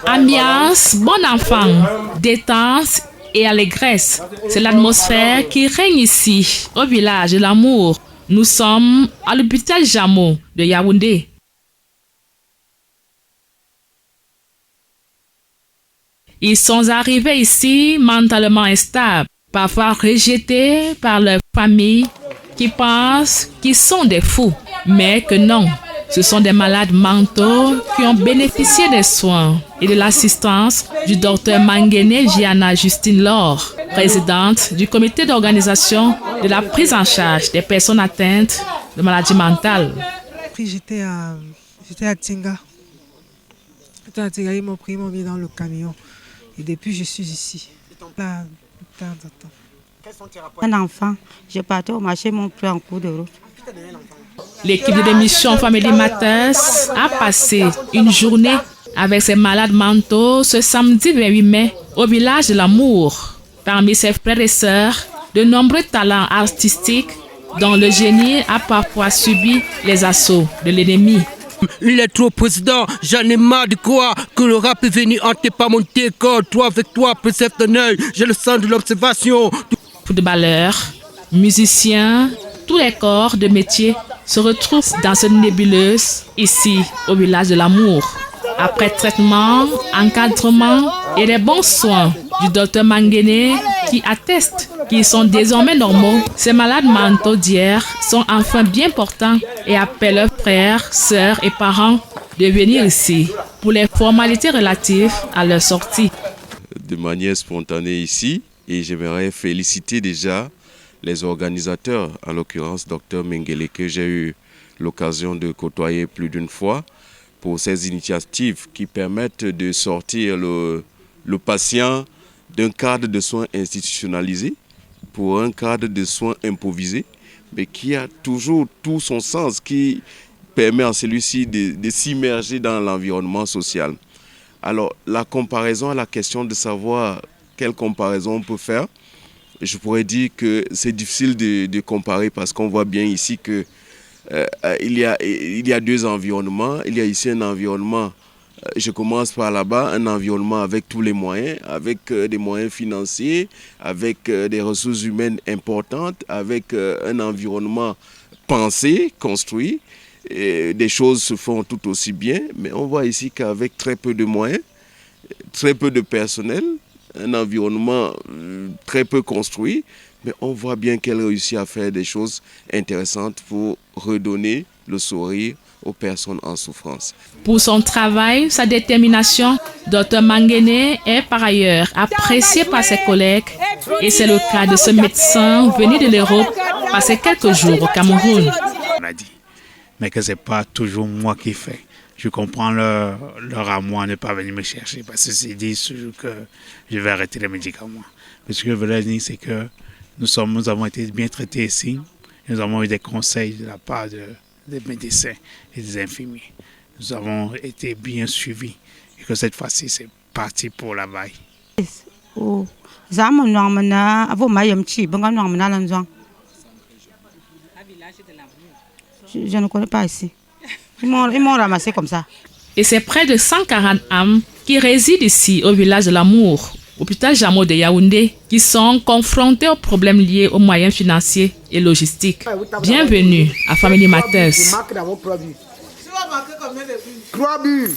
Ambiance, bon enfant, détente et allégresse. C'est l'atmosphère qui règne ici, au village de l'amour. Nous sommes à l'hôpital Jamo de Yaoundé. Ils sont arrivés ici mentalement instables, parfois rejetés par leur famille qui pensent qu'ils sont des fous, mais que non. Ce sont des malades mentaux qui ont bénéficié des soins et de l'assistance du docteur Manguéné Gianna Justine Laure, présidente du comité d'organisation de la prise en charge des personnes atteintes de maladies mentales. J'étais à Tinga. Ils m'ont pris, ils m'ont mis dans le camion. Et depuis, je suis ici. Un enfant, j'ai parti au marché, ils m'ont pris en cours de route. L'équipe de l'émission Family Matters a passé une journée avec ses malades mentaux ce samedi 28 mai au village de l'amour. Parmi ses frères et sœurs, de nombreux talents artistiques dont le génie a parfois subi les assauts de l'ennemi. Il est trop président, j'en ai marre de quoi que le rap est venu hanter pas mon décor. Toi avec toi, préserve ton œil, j'ai le sens de l'observation. Footballeurs, musiciens, tous les corps de métier se retrouvent dans cette nébuleuse ici au village de l'amour. Après traitement, encadrement et les bons soins du docteur Manguéné qui atteste qu'ils sont désormais normaux, ces malades mentaux d'hier sont enfin bien portants et appellent leurs frères, sœurs et parents de venir ici pour les formalités relatives à leur sortie. De manière spontanée ici, et j'aimerais féliciter déjà les organisateurs, en l'occurrence Dr Mengele, que j'ai eu l'occasion de côtoyer plus d'une fois, pour ces initiatives qui permettent de sortir le patient d'un cadre de soins institutionnalisé pour un cadre de soins improvisé, mais qui a toujours tout son sens, qui permet à celui-ci de s'immerger dans l'environnement social. Alors, la comparaison à la question de savoir quelle comparaison on peut faire, je pourrais dire que c'est difficile de comparer parce qu'on voit bien ici que il y a deux environnements. Il y a ici un environnement, je commence par là-bas, un environnement avec tous les moyens, avec des moyens financiers, avec des ressources humaines importantes, avec un environnement pensé, construit. Et des choses se font tout aussi bien, mais on voit ici qu'avec très peu de moyens, très peu de personnel, un environnement très peu construit, mais on voit bien qu'elle réussit à faire des choses intéressantes pour redonner le sourire aux personnes en souffrance. Pour son travail, sa détermination, Dr Manguéné est par ailleurs apprécié par ses collègues et c'est le cas de ce médecin venu de l'Europe passer quelques jours au Cameroun. On a dit, mais que ce n'est pas toujours moi qui fais. Je comprends leur amour à ne pas venir me chercher parce qu'ils disent toujours que je vais arrêter les médicaments. Mais ce que je veux dire, c'est que nous avons été bien traités ici. Nous avons eu des conseils de la part des médecins et des infirmiers. Nous avons été bien suivis et que cette fois-ci, c'est parti pour la vaille. Je ne connais pas ici. Ils m'ont ramassé comme ça. Et c'est près de 140 âmes qui résident ici au village de l'amour, hôpital Jamo de Yaoundé, qui sont confrontés aux problèmes liés aux moyens financiers et logistiques. Bienvenue à Family Matters. 3 buts.